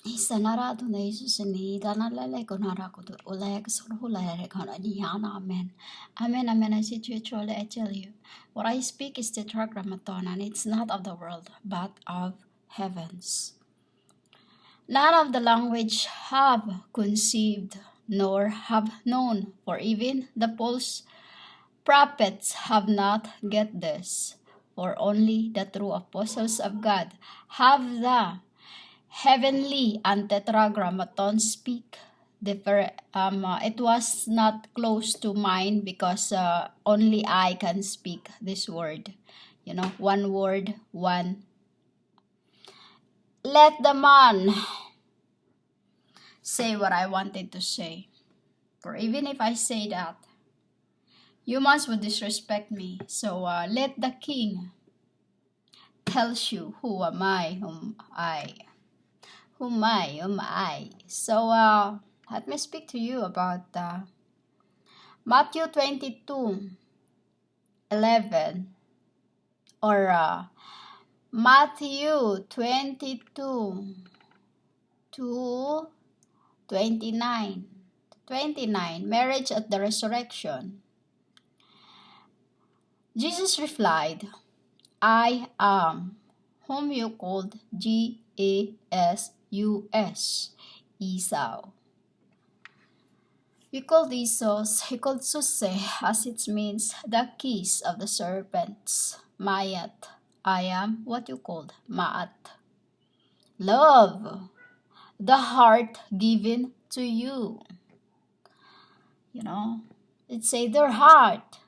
Isanara to Jesus and Idanala Gonaraco, Olex, Hularekon, Amen. Amen, amen. I say to you, truly, I tell you, what I speak is tetragrammaton, and it's not of the world, but of heavens. None of the language have conceived, nor have known, for even the false prophets have not get this, for only the true apostles of God have the heavenly and tetragrammaton speak. It was not close to mine because only I can speak this word. One word, one. Let the man say what I wanted to say. For even if I say that, humans would disrespect me. So let the king tells you who am I, whom I. So let me speak to you about Matthew 22:11 or Matthew 22:29, marriage at the resurrection. Jesus replied, I am whom you called Jesus, Esau. He called Esau, he called Suse, as it means the keys of the serpents. Mayat, I am what you called Maat. Love, the heart given to you. It's say the heart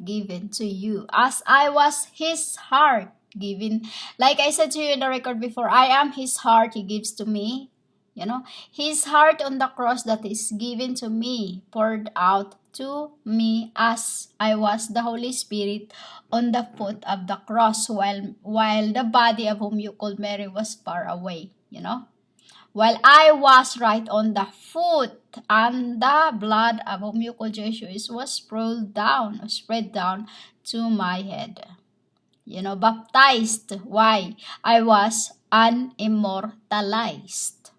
given to you, as I was his heart given. Like I said to you in the record before, I am his heart he gives to me. His heart on the cross that is given to me, poured out to me as I was the Holy Spirit on the foot of the cross while the body of whom you called Mary was far away, while I was right on the foot, and the blood of whom you called Jesus was spread down to my head. Baptized. Why? I was unimmortalized.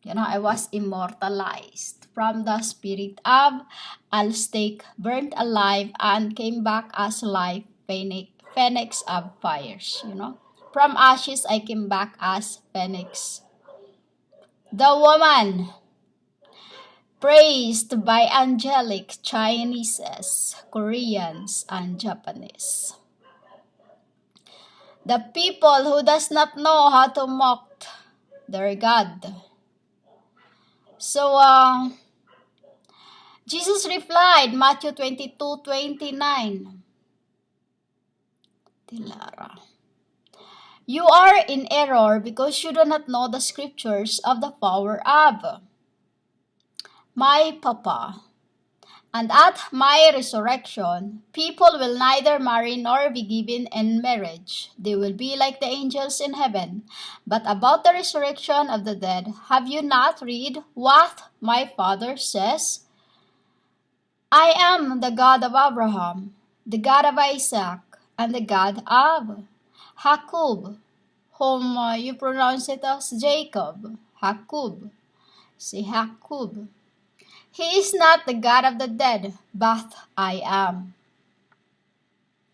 I was immortalized from the spirit of Alstake, burnt alive, and came back as life, phoenix of fires. From ashes I came back as phoenix. The woman praised by angelic Chineses, Koreans, and Japanese. The people who does not know how to mock their God. So, Jesus replied, Matthew 22:29. Tilara. You are in error because you do not know the scriptures of the power of my Papa. And at my resurrection, people will neither marry nor be given in marriage. They will be like the angels in heaven. But about the resurrection of the dead, have you not read what my Father says? I am the God of Abraham, the God of Isaac, and the God of Jacob, whom you pronounce it as Jacob. Jacob. Say Jacob. He is not the God of the dead, but I am.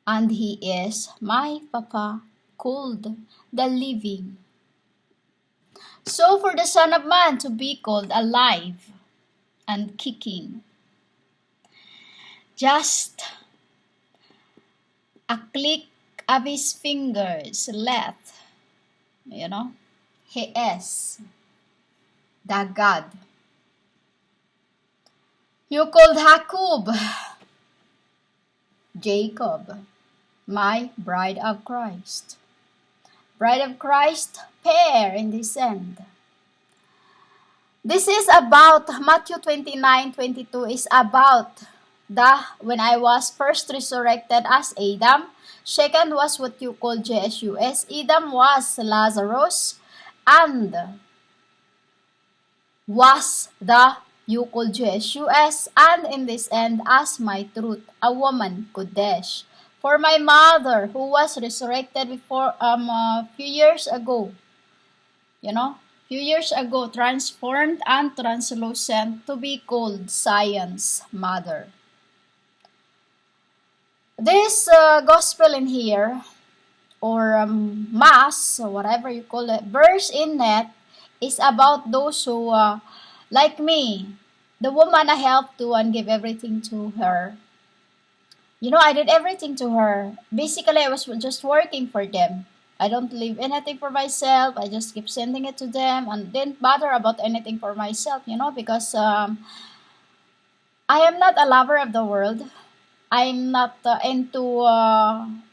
And he is my Papa, called the living. So for the Son of Man to be called alive and kicking, just a click of his fingers left, he is the God. You called Jacob, my bride of Christ. Bride of Christ, pair in this end. This is about Matthew 29:22 is about when I was first resurrected as Adam. Second was what you call Jesus. Adam was Lazarus, and was the you call Jesus, and in this end as my truth, a woman Kodesh. For my mother who was resurrected before a few years ago, few years ago, transformed and translucent to be called Science Mother. This gospel in here, or mass, or whatever you call it, verse in it, is about those who, like me, the woman I helped to and give everything to her. I did everything to her. Basically, I was just working for them. I don't leave anything for myself. I just keep sending it to them and didn't bother about anything for myself, because I am not a lover of the world. I'm not into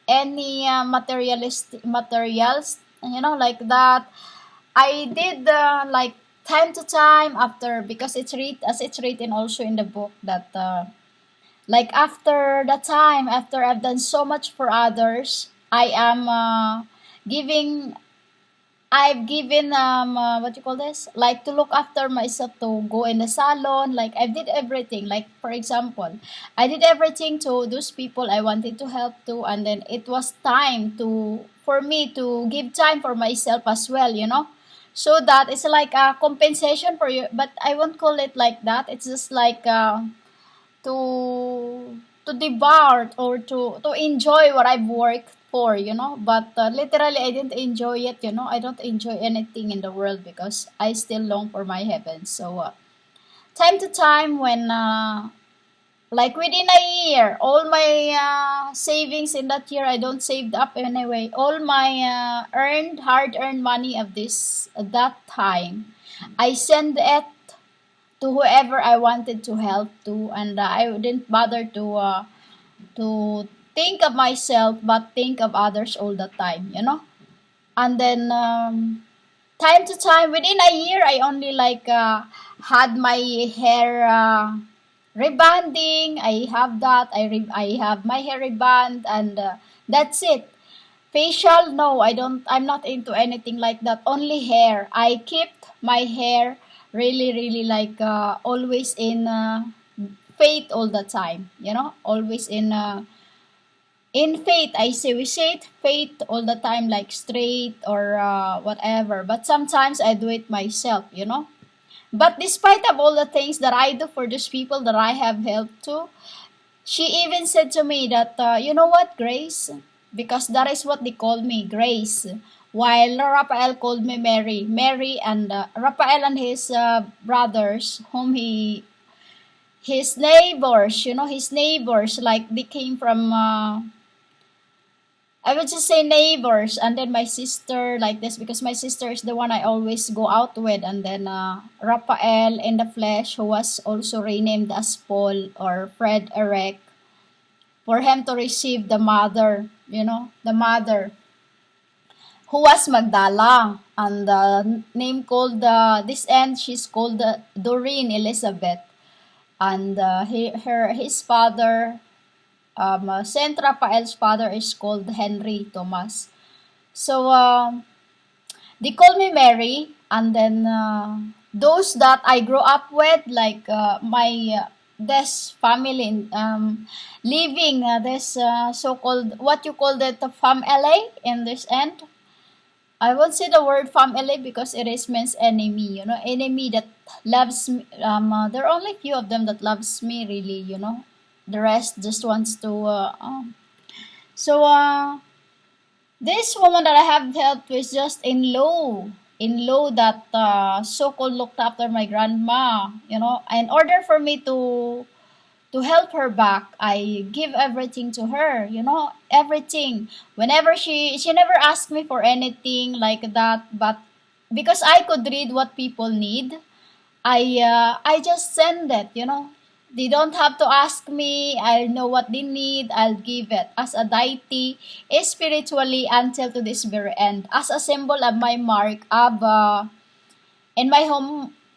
any materials, like that. I did like time to time after, because as it's written also in the book that like after the time after I've done so much for others, I am giving I've given what you call this, like to look after myself, to go in the salon, like I did everything. Like for example, I did everything to those people I wanted to help to, and then it was time to for me to give time for myself as well, so that it's like a compensation for you, but I won't call it like that. It's just like to devour, or to enjoy what I've worked for, but literally I didn't enjoy it, I don't enjoy anything in the world because I still long for my heaven. So time to time, when like within a year, all my savings in that year, I don't saved up anyway, all my hard earned money of this at that time, I send it to whoever I wanted to help to, and I didn't bother to think of myself, but think of others all the time, And then time to time, within a year, I only like had my hair rebanding. I have that. I have my hair reband, and that's it. Facial, no, I don't. I'm not into anything like that. Only hair. I kept my hair really, really like always in faith all the time. Always in faith. I say we say it faith all the time, like straight or whatever. But sometimes I do it myself. But despite of all the things that I do for those people that I have helped to, she even said to me that, you know what, Grace? Because that is what they called me, Grace. While Raphael called me Mary. Mary, and Raphael and his brothers, his neighbors, his neighbors, like they came from, I would just say neighbors, and then my sister, like this, because my sister is the one I always go out with, and then Raphael in the flesh, who was also renamed as Paul or Fred Eric, for him to receive the mother, the mother, who was Magdala, and the name called this end, she's called Doreen Elizabeth, and his father, Saint Raphael's father, is called Henry Thomas. So they call me Mary, and then those that I grew up with, like my this family, living this so-called, what you call that, the family in this end. I won't say the word family because it is means enemy, enemy that loves me. There are only few of them that loves me really, the rest just wants to so this woman that I have helped was just in law that so-called looked after my grandma, in order for me to help her back, I give everything to her, everything. Whenever she never asked me for anything like that, but because I could read what people need, I just send it. They don't have to ask me. I know what they need. I'll give it as a deity, spiritually, until to this very end, as a symbol of my mark of in my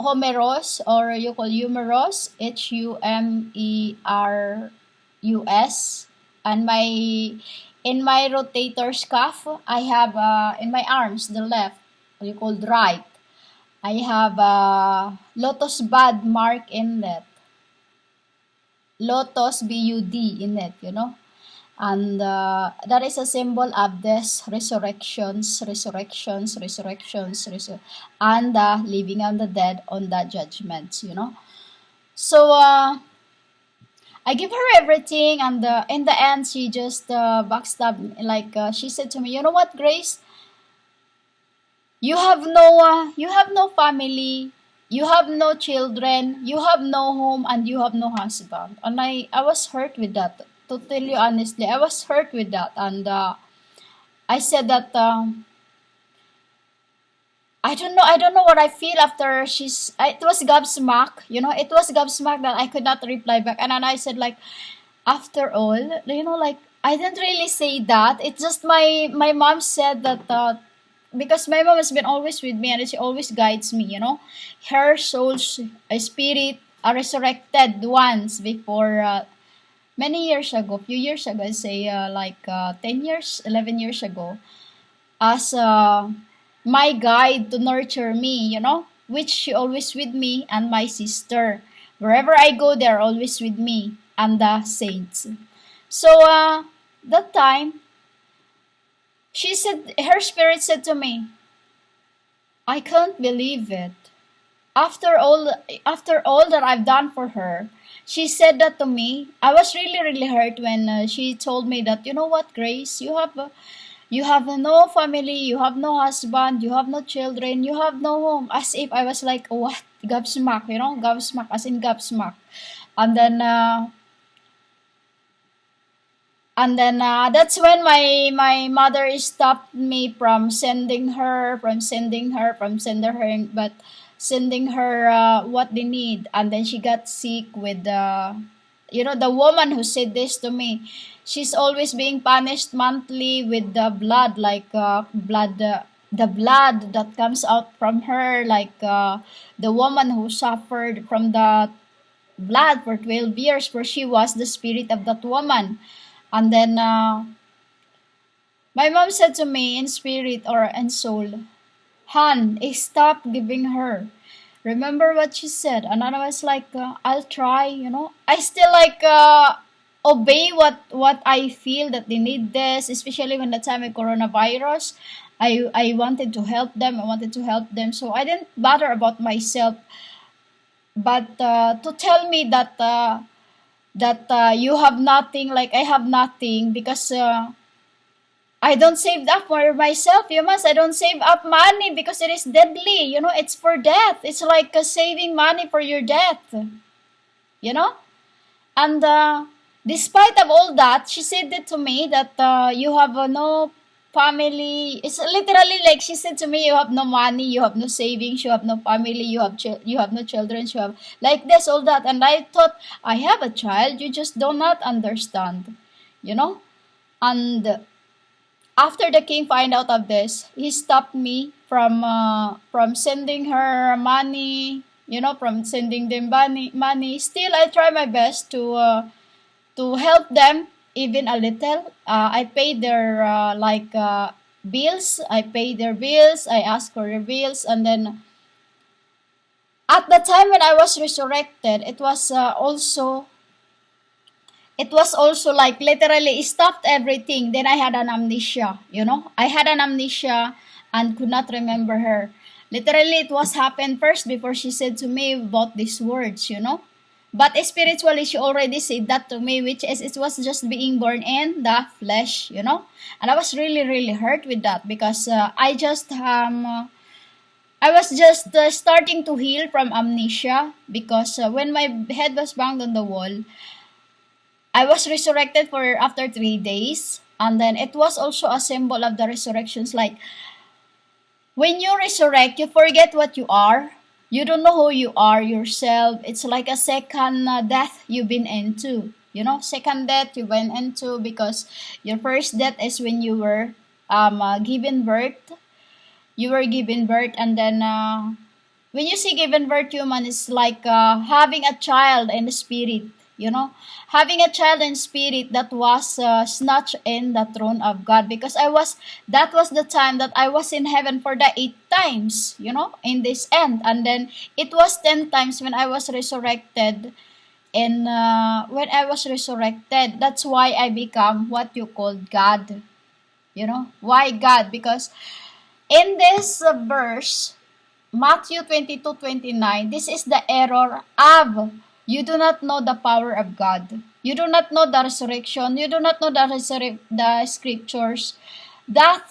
humerus, or you call humerus, Humerus, and in my rotator's cuff, I have in my arms, the left, you call right, I have a lotus bud mark in that. Lotus BUD in it, And that is a symbol of this resurrections, and living on the dead on that judgment. So I give her everything, and in the end, she just backstabbed me. Like she said to me, "You know what, Grace? You have no family, you have no children, you have no home, and you have no husband." And I was hurt with that. To tell you honestly, I was hurt with that, and I said that I don't know what I feel after it was gobsmack. It was gobsmack that I could not reply back, and then I said like, after all, like I didn't really say that. It's just my mom said that because my mom has been always with me and she always guides me. Her soul's spirit resurrected once before many years ago, few years ago, I say like 10 years, 11 years ago, as my guide to nurture me, which she always with me and my sister. Wherever I go, they're always with me and the saints. So that time, her spirit said to me, "I can't believe it. After all, after all that I've done for her," she said that to me. I was really, really hurt when she told me that, "You know what, Grace? You have no family, you have no husband, you have no children, you have no home." As if I was like, what? Gobsmack, gobsmack, as in gobsmack. And then, that's when my mother stopped me from sending her what they need. And then she got sick with the woman who said this to me. She's always being punished monthly with the blood, like the blood that comes out from her, like the woman who suffered from the blood for 12 years, for she was the spirit of that woman. And then my mom said to me in spirit or in soul, "Han, stop giving her. Remember what she said." And I was like, "I'll try. I still like obey what I feel that they need this, especially when the time of coronavirus. I wanted to help them. I wanted to help them. So I didn't bother about myself. But to tell me that you have nothing, like I have nothing, because I don't save up for myself. I don't save up money because it is deadly. It's for death. It's like saving money for your death. You know? And despite of all that, she said it to me that you have no family. It's literally like she said to me, "You have no money, you have no savings, you have no family, you have no children, you have like this, all that." And I thought, I have a child, you just do not understand, you know. And after the king find out of this, he stopped me from sending her money, from sending them money. Still, I try my best to help them even a little. I pay their bills. I pay their bills. I ask for their bills, and then at the time when I was resurrected, it was also like literally stopped everything. Then I had an amnesia. I had an amnesia and could not remember her. Literally, it was happened first before she said to me about these words. But spiritually, she already said that to me, which is it was just being born in the flesh. And I was really, really hurt with that because I was just starting to heal from amnesia because when my head was banged on the wall, I was resurrected for after 3 days, and then it was also a symbol of the resurrections. Like when you resurrect, you forget what you are. You don't know who you are yourself. It's like a second death you've been into. Second death you went into because your first death is when you were given birth. You were given birth, and then when you see given birth, human is like having a child in the spirit. Having a child in spirit that was snatched in the throne of God, because that was the time that I was in heaven for the 8 times, in this end. And then it was 10 times when I was resurrected in when I was resurrected. That's why I become what you called God. You know why God? Because in this verse, Matthew 22:29, this is the error of you do not know the power of God. You do not know the resurrection. You do not know the scriptures that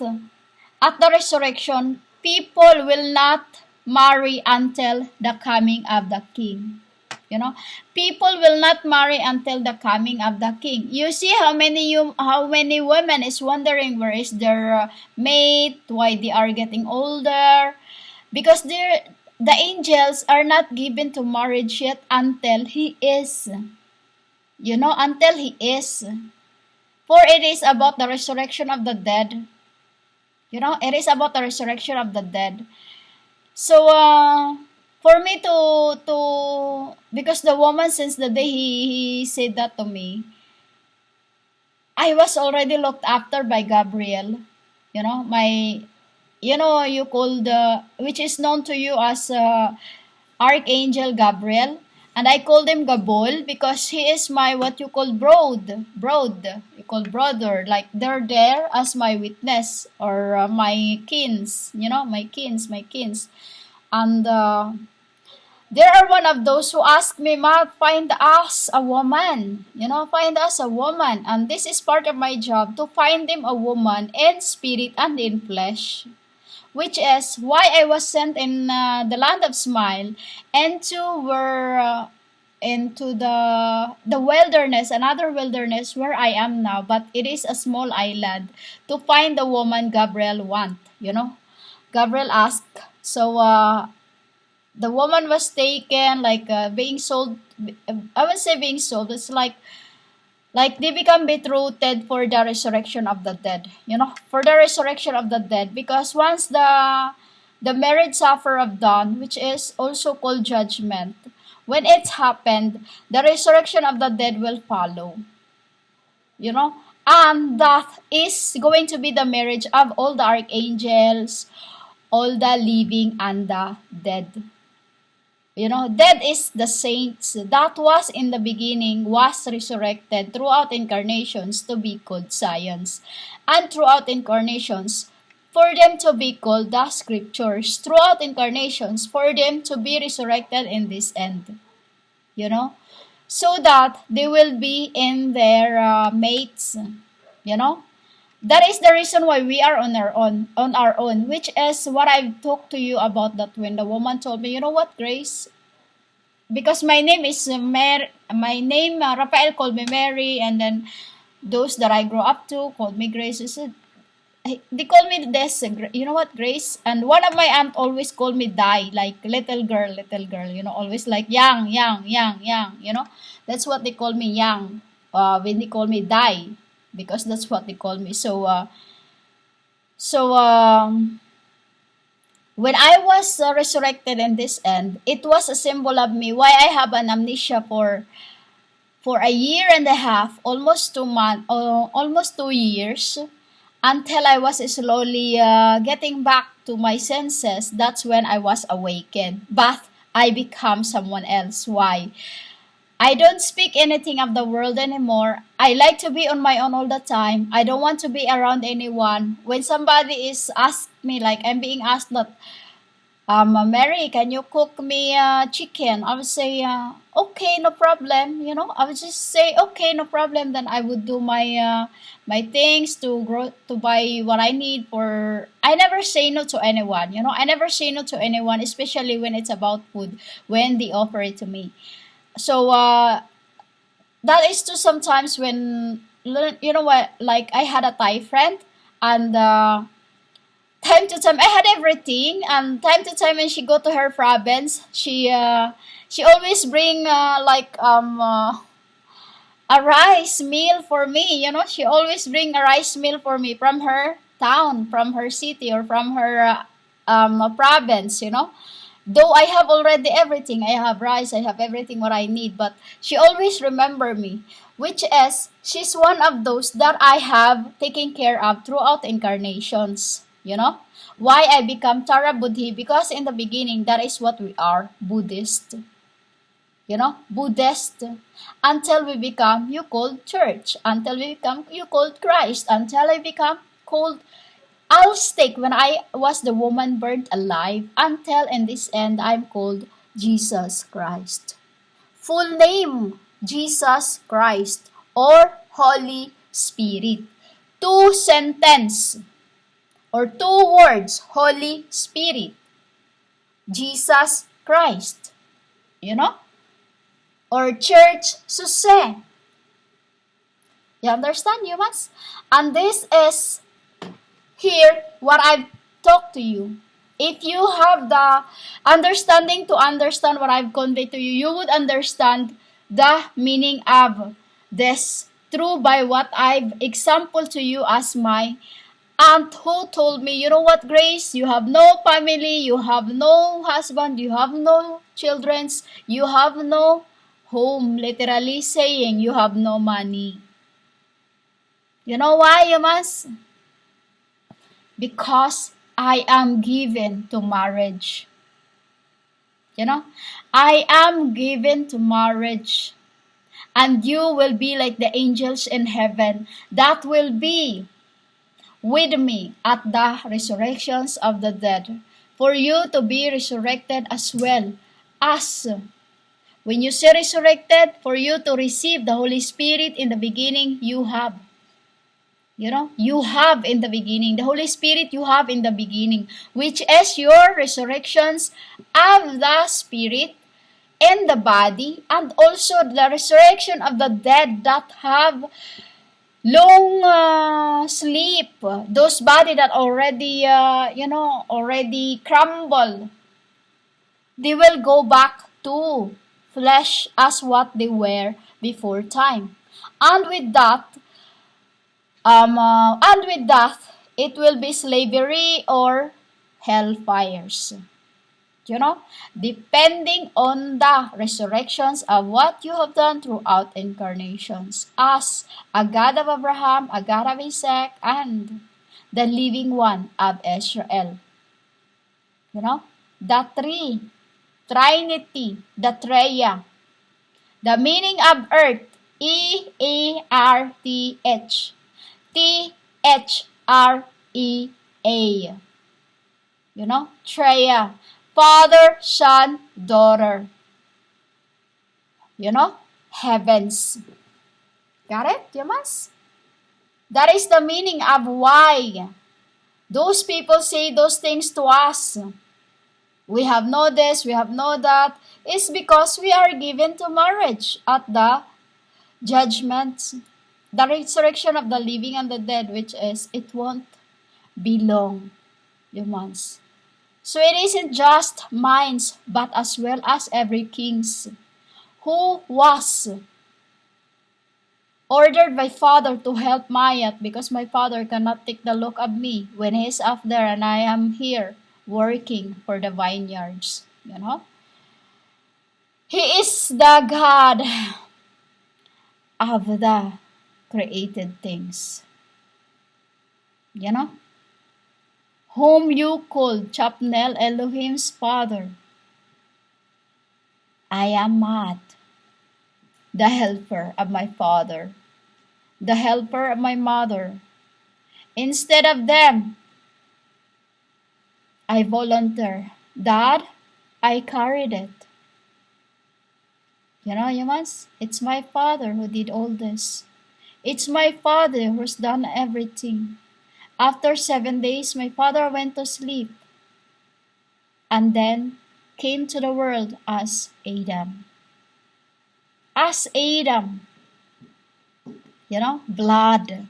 at the resurrection, people will not marry until the coming of the king. You know, people will not marry until the coming of the king. You see how many women is wondering where is their mate, why they are getting older, because the angels are not given to marriage yet until he is. Until he is. For it is about the resurrection of the dead. It is about the resurrection of the dead. So, for me because the woman, since the day he said that to me, I was already looked after by Gabriel. You call which is known to you as Archangel Gabriel. And I called him Gabol because he is my what you call you call brother. Like they're there as my witness or my kins, my kins. And there are one of those who ask me, Ma, find us a woman. Find us a woman. And this is part of my job to find them a woman in spirit and in flesh, which is why I was sent in the land of smile into the wilderness, another wilderness where I am now, but it is a small island to find the woman Gabriel want. Gabriel asked. So the woman was taken, like being sold. I would say being sold. It's like they become betrothed for the resurrection of the dead. For the resurrection of the dead, because once the marriage supper of dawn, which is also called judgment, when it's happened, the resurrection of the dead will follow. And that is going to be the marriage of all the archangels, all the living and the dead. Dead is the saints that was in the beginning, was resurrected throughout incarnations to be called science, and throughout incarnations for them to be called the scriptures, throughout incarnations for them to be resurrected in this end. So that they will be in their mates. That is the reason why we are on our own, which is what I've talked to you about, that when the woman told me, you know what, Grace, because my name is Mary, Rafael called me Mary, and then those that I grew up to called me Grace. They call me this, you know what, Grace, and one of my aunt always called me Dai, like little girl, always like young, that's what they call me, young, when they call me Dai, because that's what they call me. So when I was resurrected in this end, it was a symbol of me why I have an amnesia for a year and a half, almost 2 months, almost 2 years, until I was slowly getting back to my senses. That's when I was awakened. But I become someone else. Why? I don't speak anything of the world anymore. I like to be on my own all the time. I don't want to be around anyone. When somebody is asked me, like I'm being asked that, Mary, can you cook me chicken? I would say, okay, no problem. I would just say, okay, no problem. Then I would do my things to buy what I need for. I never say no to anyone. I never say no to anyone, especially when it's about food, when they offer it to me. So that is too sometimes when, what, like I had a Thai friend, and time to time I had everything, and time to time when she go to her province, she always bring a rice meal for me. She always bring a rice meal for me from her town, from her city, or from her province. Though I have already everything, I have rice, I have everything what I need, but she always remember me, which is she's one of those that I have taken care of throughout incarnations. Why I become Tara Buddhi? Because in the beginning, that is what we are, Buddhist. Buddhist, until we become you called church, until we become you called Christ, until I become called Aztec when I was the woman burned alive, until in this end I'm called Jesus Christ. Full name, Jesus Christ or Holy Spirit. Two sentence or two words, Holy Spirit, Jesus Christ, or Church Suse. You understand, humans? And this is here what I've talked to you. If you have the understanding to understand what I've conveyed to you, you would understand the meaning of this through by what I've example to you as my aunt who told me, you know what, Grace, you have no family, you have no husband, you have no children, you have no home, literally saying you have no money. You know why, humans? Because I am given to marriage. I am given to marriage. And you will be like the angels in heaven that will be with me at the resurrections of the dead. For you to be resurrected as well as when you say resurrected, for you to receive the Holy Spirit in the beginning, you have. You have in the beginning. The Holy Spirit you have in the beginning, which is your resurrections of the Spirit in the body, and also the resurrection of the dead that have long sleep. Those body that already, already crumble. They will go back to flesh as what they were before time. And with that, it will be slavery or hellfires. Depending on the resurrections of what you have done throughout incarnations as a God of Abraham, a God of Isaac, and the living one of Israel. The Trinity, the Treya. The meaning of earth, E-A-R-T-H. T-H-R-E-A. Treya. Father, Son, Daughter. Heavens. Got it, humans? That is the meaning of why those people say those things to us. We have no this, we have no that. It's because we are given to marriage at the judgment. The resurrection of the living and the dead, which is, it won't be long, humans. So it isn't just minds, but as well as every king's who was ordered by Father to help Mayat, because my Father cannot take the look of me when he's up there and I am here working for the vineyards. He is the God of the created things. Whom you called Chapnel Elohim's Father. I am Mat, the helper of my father, the helper of my mother. Instead of them, I volunteer. Dad, I carried it. Humans, it's my Father who did all this. It's my Father who's done everything. After 7 days, my Father went to sleep and then came to the world as Adam. As Adam, blood.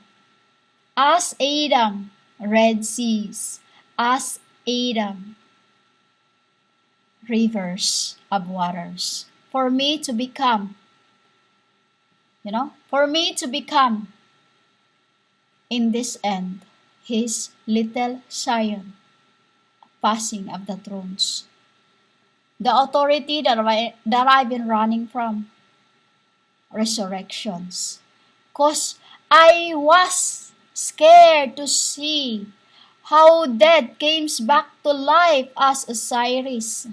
As Adam, Red Seas. As Adam, rivers of waters. For me to become, in this end, his little Zion, passing of the thrones. The authority that I've been running from, resurrections. Because I was scared to see how dead came back to life as Osiris.